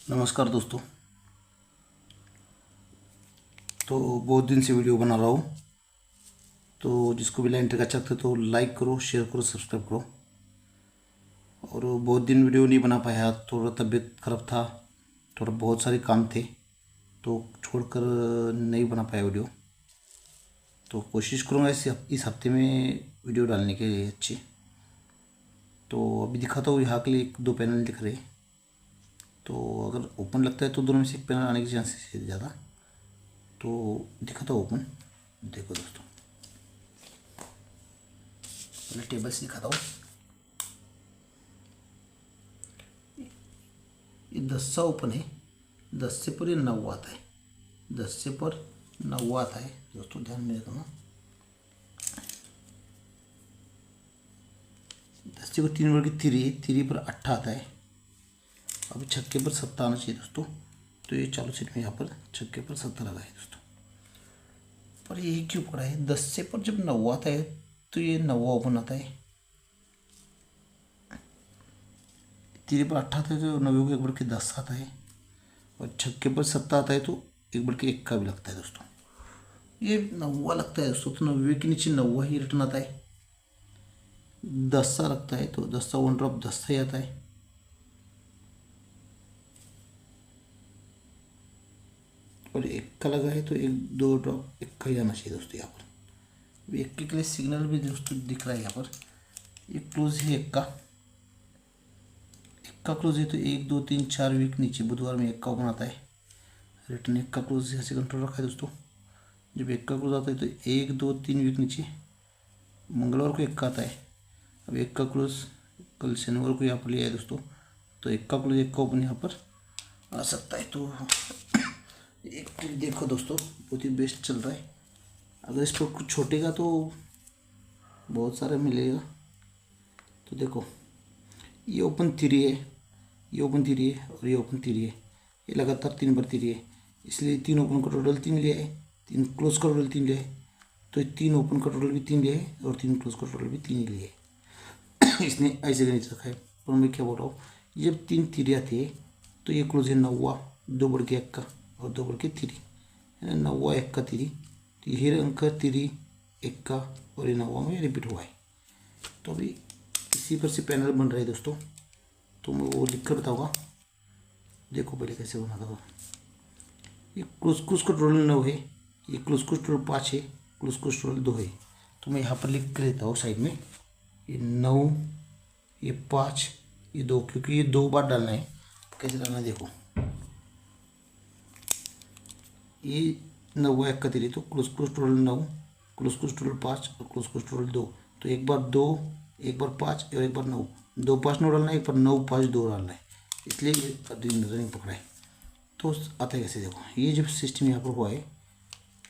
नमस्कार दोस्तों। तो बहुत दिन से वीडियो बना रहा हूँ, तो जिसको भी लाइन का चाहते तो लाइक करो, शेयर करो, सब्सक्राइब करो। और बहुत दिन वीडियो नहीं बना पाया, थोड़ा तबीयत खराब था, थोड़ा बहुत सारे काम थे, तो छोड़कर नहीं बना पाया वीडियो। तो कोशिश करूँगा इस हफ्ते में वीडियो डालने के लिए अच्छी। तो अभी दिखाता हूँ, यहाँ के लिए एक दो पैनल दिख रहे हैं, तो अगर ओपन लगता है तो दोनों में से एक पैनल आने के चांसेस है ज़्यादा। तो दिखाता हूँ ओपन। देखो दोस्तों, पहले टेबल से दिखाता हूँ। ये 10 सा ओपन है, 10 से पर ये 9 आता है, 10 से पर 9 आता है दोस्तों, ध्यान में रखना। 10 से पर 3 वर्ग की 3 पर 8 आता है। अभी छक्के पर 7 आना चाहिए दोस्तों, तो ये चालू सीट में यहाँ पर छक्के पर 7 लगा है दोस्तों। पर ये क्यों पड़ा है? 10 से पर जब 9 आता है तो ये 9 ओपन आता है, 3 पर 8 आता है तो 9 को 1 बढ़ के 10 आता है, और छक्के पर 7 आता है तो 1 बढ़ के 1 का भी लगता है दोस्तों। ये 9 लगता है दोस्तों, तो 9 के नीचे 9 ही रिटर्न आता है। 10 सा लगता है तो 10 सा 1 ड्रॉप 10 ही आता है। और 1 का लगा है तो 1 2 ड्रॉप 1 का ही आना चाहिए दोस्तों। यहाँ पर 1 के लिए सिग्नल भी दोस्तों दिख रहा है यहाँ पर। ये क्लोज है 1 का क्लोज है तो 1 2 3 4 वीक नीचे बुधवार में 1 का ओपन आता है। रिटर्न 1 का क्लोज ऐसे कंट्रोल रखा है दोस्तों। जब 1 का क्लोज आता है तो 1 2 3 वीक नीचे मंगलवार को 1 का आता है। अब 1 का क्लोज कल शनिवार को यहाँ पर लिया है दोस्तों, तो 1 का क्लोज 1 का ओपन यहाँ पर आ सकता है। तो एक ट्रिक देखो दोस्तों, बहुत ही बेस्ट चल रहा है। अगर इस पर कुछ छोटेगा तो बहुत सारा मिलेगा। तो देखो, ये ओपन 3 है, ये ओपन 3 है और ये ओपन 3 है, ये लगातार 3 बार 3 है, इसलिए 3 ओपन का टोटल 3 लिया है, 3 क्लोज का टोटल 3 लिया है। तो 3 ओपन का टोटल भी 3 लिया है और 3 क्लोज का टोटल भी 3 ही लिया है। इसने ऐसे गणित रखा है। पर मैं क्या बोल रहा हूँ, जब 3 3 आती है तो ये क्लोज है 9 2 बढ़ के 1 का और 2 बढ़ के 3 है ना, 9 1 का 3, तो यही अंक 3 1 का और ये 9 में रिपीट हुआ है। तो अभी इसी पर से पैनल बन रहा है दोस्तों, तो मैं वो लिख कर बताऊँगा। देखो पहले कैसे बना था। ये क्लोज का टोटल 9 है, ये क्लोज का टोटल 5 है, क्लोज का टोटल 2 है। तो मैं यहाँ पर लिख कर देता हूँ साइड में, ये 9 ये 5 ये 2, क्योंकि ये 2 बार डालना है। कैसे डालना है देखो, ये 9 1 का 3 तो क्लोज टोटल 9, क्लोज टोटल 5 और क्लोज टोटल 2। तो एक बार 2 एक बार 5 और एक बार 9, 2 5 9 डालना है, एक बार 9 5 2 डालना है, इसलिए रनिंग पकड़ा है। तो आता है कैसे देखो, ये जब सिस्टम यहाँ पर हुआ है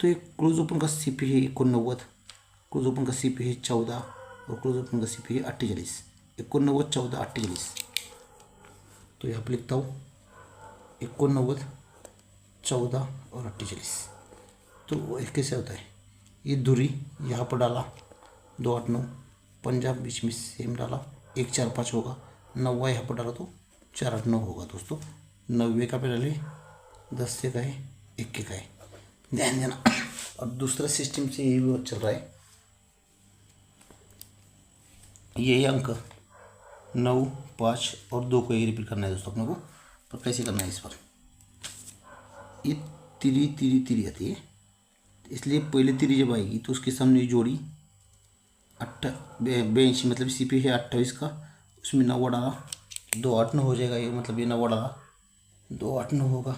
तो एक क्लोज ओपन का CP है 89, क्लोज ओपन का CP है 14 और क्लोज ओपन का CP है 48, 89 14 48। तो यहाँ पर लिखता हूँ 89 14 और 48। तो वो कैसे होता है, ये दूरी यहाँ पर डाला 2 8 9, पंजाब बीच में सेम डाला 1 4 5 होगा, 9 यहाँ पर डाला तो 4 8 9 होगा दोस्तों। 90 का पे डाले 10 से का है 1 के का है, ध्यान देना। और दूसरा सिस्टम से यही भी चल रहा है, यही अंक 9 5 और 2 को ही रिपीट करना है दोस्तों अपने को। पर कैसे करना है इस पर, ये 3 आती है, इसलिए पहले 3 जब आएगी तो उसके सामने जोड़ी 82 मतलब CP है 28 का, उसमें 9 डाला 2 8 9 हो जाएगा, ये मतलब ये 9 डाला 2 8 9 होगा।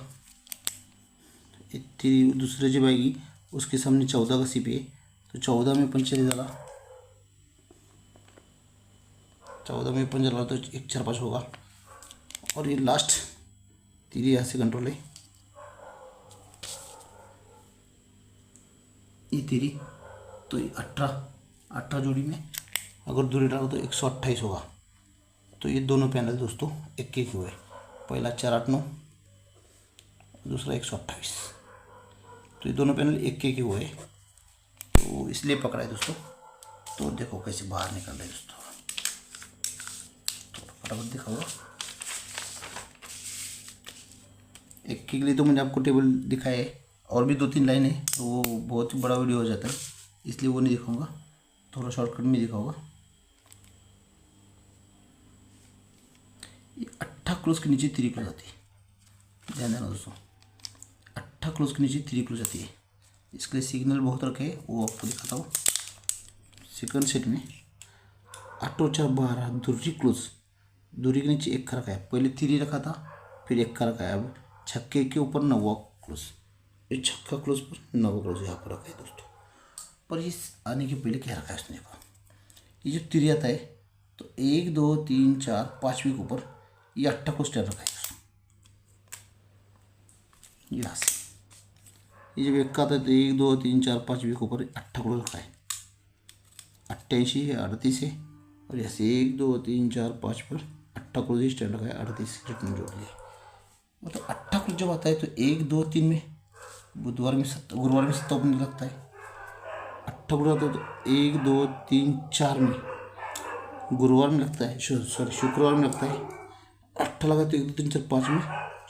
ये 3 दूसरे जब आएगी उसके सामने 14 का CP है, तो 14 में 5 डाला, 14 में 5 डाला तो 1 4 5 होगा। और ये लास्ट 3 यहाँ से कंट्रोल है, ये 3 तो ये 18 जोड़ी में अगर दूरी डालो तो 128 होगा। तो ये दोनों पैनल दोस्तों 1 1 हुए, पहला 4 8 9, दूसरा 128। तो ये दोनों पैनल 1 1 हुए, तो इसलिए पकड़ा है दोस्तों। तो देखो कैसे बाहर निकल रहा है दोस्तों, तो फटाफट दिखाओ। एक के लिए तो मैंने आपको टेबल दिखाया है, और भी 2-3 लाइन है तो वो बहुत ही बड़ा वीडियो हो जाता है, इसलिए वो नहीं दिखाऊंगा, थोड़ा शॉर्टकट में दिखाऊंगा। ये 8 क्लोज के नीचे 3 क्लोज आती है, ध्यान देना दोस्तों, 8 क्लोज के नीचे 3 क्लोज आती है। इसके लिए सिग्नल बहुत रखे है, वो आपको दिखाता हूँ। सेकंड सेट में 8 और 4 12 दूरी क्लोज, दूरी के नीचे 1 का रखा है, पहले 3 रखा था फिर 1 का रखा है। अब छक्के के ऊपर 9वां क्लोज, ये छक्का क्लोज पर 9वां क्लोज यहाँ पर रखा है दोस्तों। पर इस आने के पहले क्या रखा है उसने, देखो ये जो तिरी आता है तो 1 2 3 4 5वीं के ऊपर ये 8 को स्टेप रखा है दोस्तों। यहाँ से ये जब 1 का आता है तो 1 2 3 4 5वीं के ऊपर 8 को रखा है, 88 है 38 है, और ऐसे 1 2 3 4 5 पर 8 को स्टैंड रखा है, 38 रिटर्न जोड़ लिया। मतलब 8 को जब आता है तो 1 2 3 में गुरुवार में 7 ओपन लगता है। 8 को आता है तो 1 2 3 4 में गुरुवार में लगता है, सॉरी शुक्रवार में लगता है। 8 लगा तो 1 2 3 4 5 में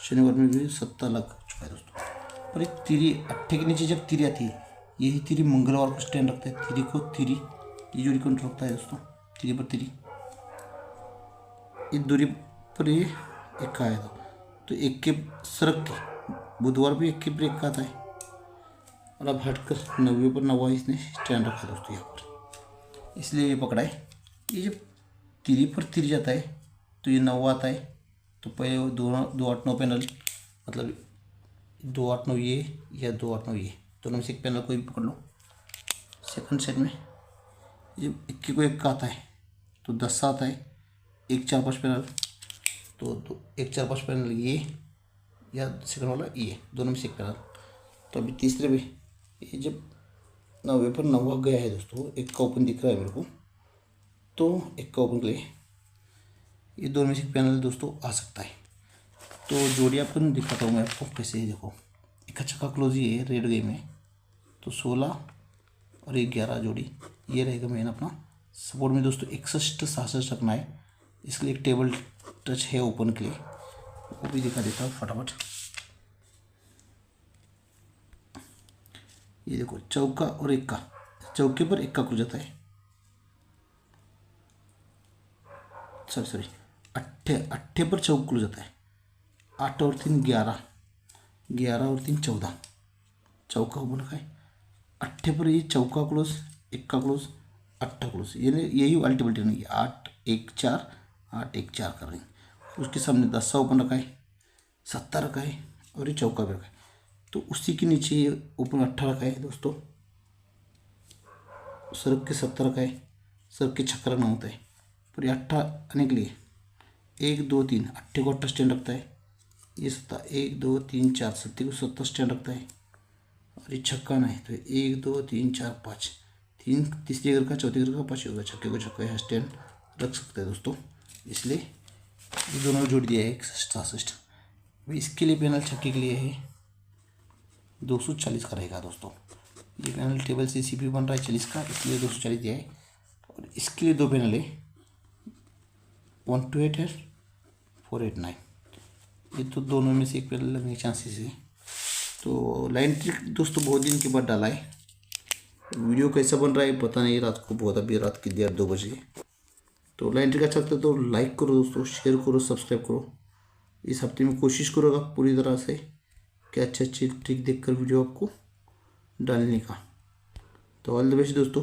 शनिवार में भी 7 लग चुका है दोस्तों। और एक तिरी 8 के नीचे जब तिरी आती है, यही तिरी मंगलवार को स्टैंड रखता है। तिरी को तिरी ये जोड़ी कंट्रोल रखता है दोस्तों, तिरी पर तिरी, इस दूरी पर ये 1 का आया था तो 1 के सरक के बुधवार भी 1 के ब्रेक का आता है। और अब हटकर 9वें पर 9वां इसने स्टैंड रखा है दोस्तों यहाँ पर, इसलिए ये पकड़ा है। ये जब तिरी पर तिरी जाता है तो ये 9वां आता है, तो पहले 2 8 9 पैनल, मतलब 2 8 9 ये या 2 8 9 ये, दोनों में से एक पैनल कोई भी पकड़ लो। सेकंड सेट में जब 21 को 1 का आता है तो 10 आता है, 1 4 5 पैनल, तो 1 4 5 पैनल ये या सेकंड वाला ये, दोनों में से एक पैनल। तो अभी तीसरे में ये जब 9वें पर 9वां गया है दोस्तों, 1 का ओपन दिख रहा है मेरे को, तो 1 का ओपन के लिए ये दोनों में से एक पैनल दोस्तों आ सकता है। तो जोड़ी आपको दिखाता हूँ मैं आपको कैसे है। देखो एक अच्छा का क्लोज ही है रेड गेम में, तो 16 और 11 जोड़ी ये रहेगा मेन अपना सपोर्ट में दोस्तों। 61 66 रखना है, इसके लिए एक टेबल टच है ओपन के लिए, वो भी दिखा देता हूँ फटाफट। ये देखो चौका और 1 का, चौके पर 1 का क्लोज आता है, सॉरी 8 पर चौक क्लोज आता है। 8 और 3 11, 11 और 3 14, चौका ओपन रखा है। 8 पर ये चौका क्लोज, 1 का क्लोज, 8 क्लोज, ये यही अल्टीमेट नहीं है। 8 1 4 8 1 4 कर रही है। उसके सामने 10 ओपन रखा है, 7 रखा है, और ये चौका भी रखा है। तो उसी के नीचे ये ओपन 8 रखा है दोस्तों, सर्क के 7 रखा है, सर्क के छक्का रखना होता है। पर ये 8 आने के लिए 1 2 3 8 को 8 स्टैंड रखता है, ये 7 1 2 3 4 7 को 7 स्टैंड रखता है। और ये छक्का ना है तो 1 2 3 4 5, 3 तीसरी अगर का, चौथी अगर का, पाँचवीं अगर छक्के को छक्का है स्टैंड रख सकते हैं दोस्तों। इसलिए ये दोनों जोड़ दिया है 61 भाई। इसके लिए पैनल छक्के के लिए है 240 का रहेगा दोस्तों। ये पैनल टेबल से सीपी बन रहा है 40 का, इसलिए 240 दिया है। और इसके लिए 2 पैनल है, 128 है, 489, ये तो दोनों में से एक पैनल लगने के चांसेस है। तो लाइन ट्रिक दोस्तों बहुत दिन के बाद डाला है। वीडियो कैसा बन रहा है पता नहीं, रात को बहुत, अभी रात की 2 बजे। तो लाइन ट्रिक अच्छा लगता है तो लाइक करो दोस्तों, शेयर करो, सब्सक्राइब करो। इस हफ्ते में कोशिश करोगा पूरी तरह से कि अच्छी अच्छी ट्रिक देखकर वीडियो आपको डालने का। तो ऑल द बेस्ट दोस्तों।